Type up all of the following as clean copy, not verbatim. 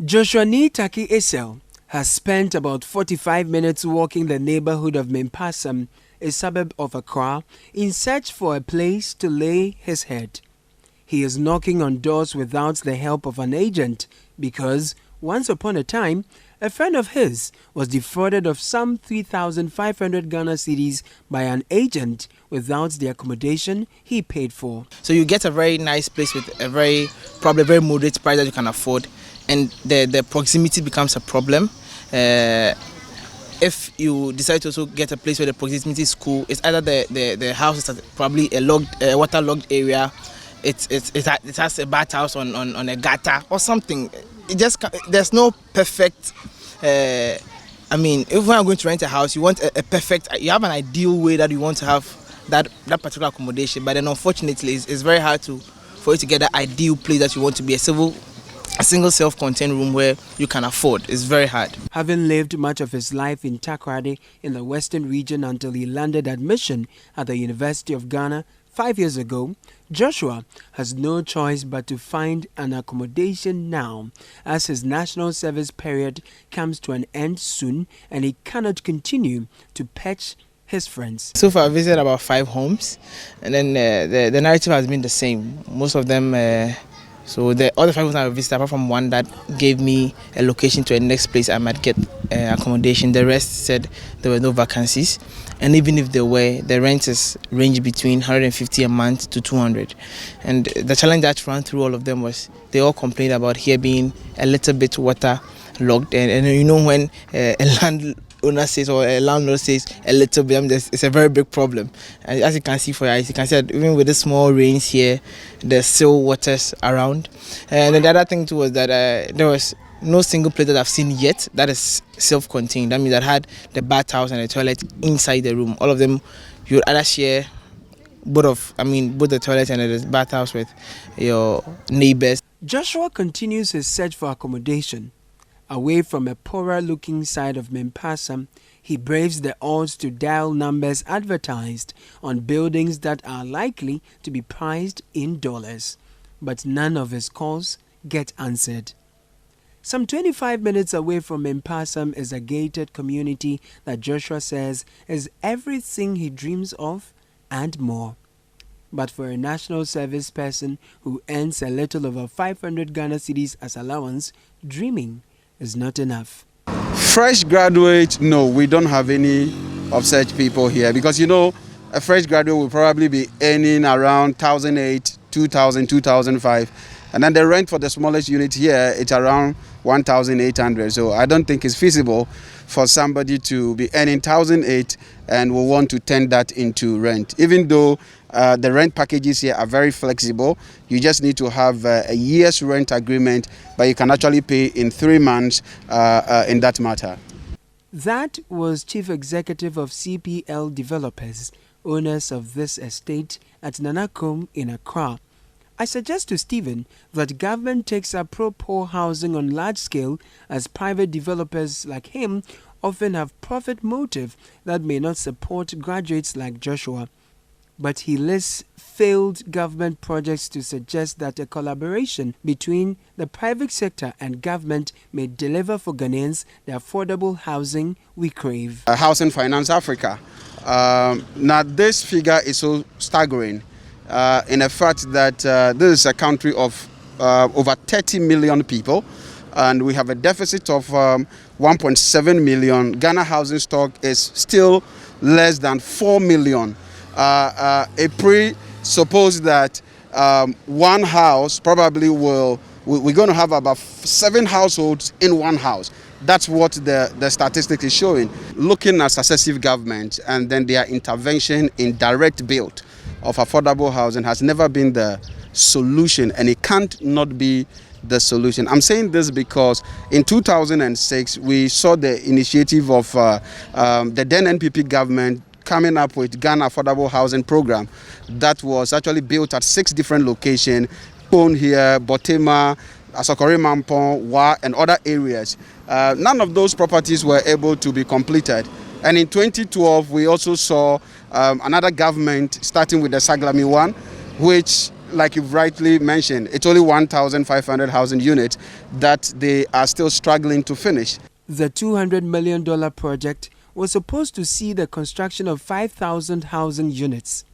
Joshua Nitaki Esel has spent about 45 minutes walking the neighborhood of Mempasam, a suburb of Accra, in search for a place to lay his head. He is knocking on doors without the help of an agent because, once upon a time, a friend of his was defrauded of some 3,500 Ghana cedis by an agent without the accommodation he paid for. So you get a very nice place with probably very moderate price that you can afford, and the proximity becomes a problem. If you decide to also get a place where the proximity is cool, it's either the house is at probably a waterlogged area, it has a bathhouse on a gutter or something. There's no perfect. If we are going to rent a house, you want a perfect. You have an ideal way that you want to have that particular accommodation, but then unfortunately, it's very hard for you to get that ideal place that you want to be a single self-contained room where you can afford. It's very hard. Having lived much of his life in Takoradi in the western region until he landed admission at the University of Ghana 5 years ago, Joshua has no choice but to find an accommodation now, as his national service period comes to an end soon and he cannot continue to patch his friends. So far, I visited about 5 homes, and then the narrative has been the same. Most of them. So the other 5 homes I visited, apart from one that gave me a location to a next place I might get accommodation, the rest said there were no vacancies. And even if there were, the rents range between 150 a month to 200. And the challenge that ran through all of them was they all complained about here being a little bit waterlogged. And you know, when a landowner says or a landlord says a little bit, it's a very big problem. And as you can see for your eyes, you can see that even with the small rains here, there's still waters around. And then the other thing too was that there was no single place that I've seen yet that is self-contained. That means that had the bathhouse and the toilet inside the room. All of them, you would either share both the toilet and the bathhouse with your neighbors. Joshua continues his search for accommodation. Away from a poorer-looking side of Mempasam, he braves the odds to dial numbers advertised on buildings that are likely to be priced in dollars. But none of his calls get answered. Some 25 minutes away from Mempasam is a gated community that Joshua says is everything he dreams of and more. But for a national service person who earns a little over 500 Ghana cedis as allowance, dreaming is not enough. Fresh graduate, no, we don't have any of such people here, because a fresh graduate will probably be earning around 1,008, 2,000, 2,005. And then the rent for the smallest unit here, it's around 1,800. So I don't think it's feasible for somebody to be earning 1,008 and will want to turn that into rent. Even though the rent packages here are very flexible, you just need to have a year's rent agreement, but you can actually pay in 3 months in that matter. That was Chief Executive of CPL Developers, owners of this estate at Nanakom in Accra. I suggest to Stephen that government takes up pro-poor housing on large scale, as private developers like him often have profit motive that may not support graduates like Joshua. But he lists failed government projects to suggest that a collaboration between the private sector and government may deliver for Ghanaians the affordable housing we crave. Housing Finance Africa. Now this figure is so staggering. In the fact that this is a country of over 30 million people, and we have a deficit of 1.7 million. Ghana housing stock is still less than 4 million. It presupposes that one house probably we're going to have about 7 households in one house. That's what the statistic is showing. Looking at successive governments and then their intervention in direct build of affordable housing has never been the solution, and it can't not be the solution. I'm saying this because in 2006 we saw the initiative of the then NPP government coming up with Ghana Affordable Housing Program that was actually built at 6 different locations, Pone here, Botema, Asokore Mampong, Wa, and other areas. None of those properties were able to be completed. And in 2012, we also saw another government starting with the Saglemi one, which like you've rightly mentioned, it's only 1,500 housing units that they are still struggling to finish. The $200 million project was supposed to see the construction of 5,000 housing units.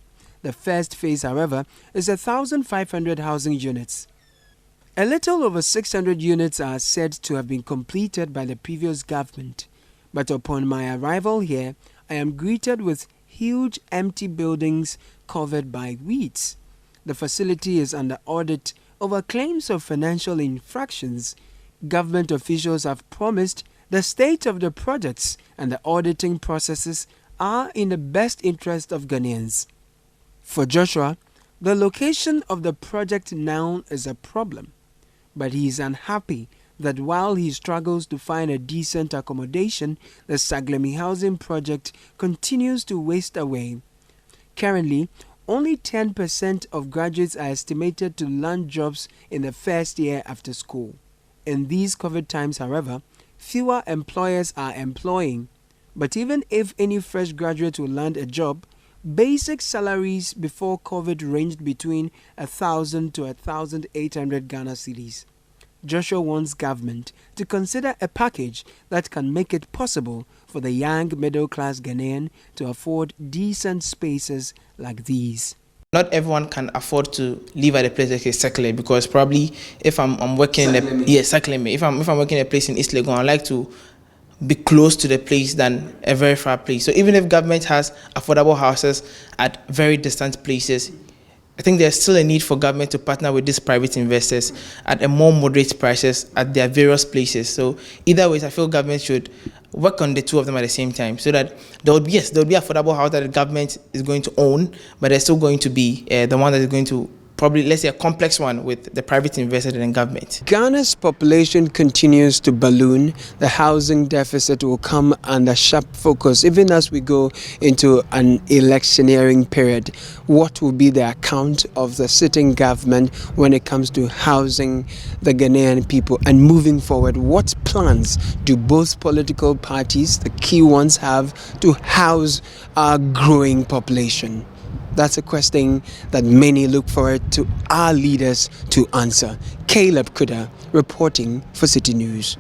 The first phase, however, is 1,500 housing units. A little over 600 units are said to have been completed by the previous government. But upon my arrival here, I am greeted with huge empty buildings covered by weeds. The facility is under audit over claims of financial infractions. Government officials have promised the state of the projects and the auditing processes are in the best interest of Ghanaians. For Joshua, the location of the project now is a problem, but he is unhappy that while he struggles to find a decent accommodation, the Saglemi housing project continues to waste away. Currently, only 10% of graduates are estimated to land jobs in the first year after school. In these COVID times, however, fewer employers are employing. But even if any fresh graduate will land a job, basic salaries before COVID ranged between 1,000 to 1,800 Ghana cedis. Joshua wants government to consider a package that can make it possible for the young middle-class Ghanaian to afford decent spaces like these. Not everyone can afford to live at a place like Saglemi, because probably if I'm working Saglemi, if I'm working in a place in East Legon, I like to be close to the place than a very far place. So even if government has affordable houses at very distant places, I think there's still a need for government to partner with these private investors at a more moderate prices at their various places. So either way, I feel government should work on the two of them at the same time, so that there will be affordable house that the government is going to own, but there's still going to be the one that is going to probably, let's say, a complex one with the private investor and government. Ghana's population continues to balloon. The housing deficit will come under sharp focus even as we go into an electioneering period. What will be the account of the sitting government when it comes to housing the Ghanaian people? And moving forward, what plans do both political parties, the key ones, have to house our growing population? That's a question that many look forward to our leaders to answer. Caleb Kudah reporting for Citi News.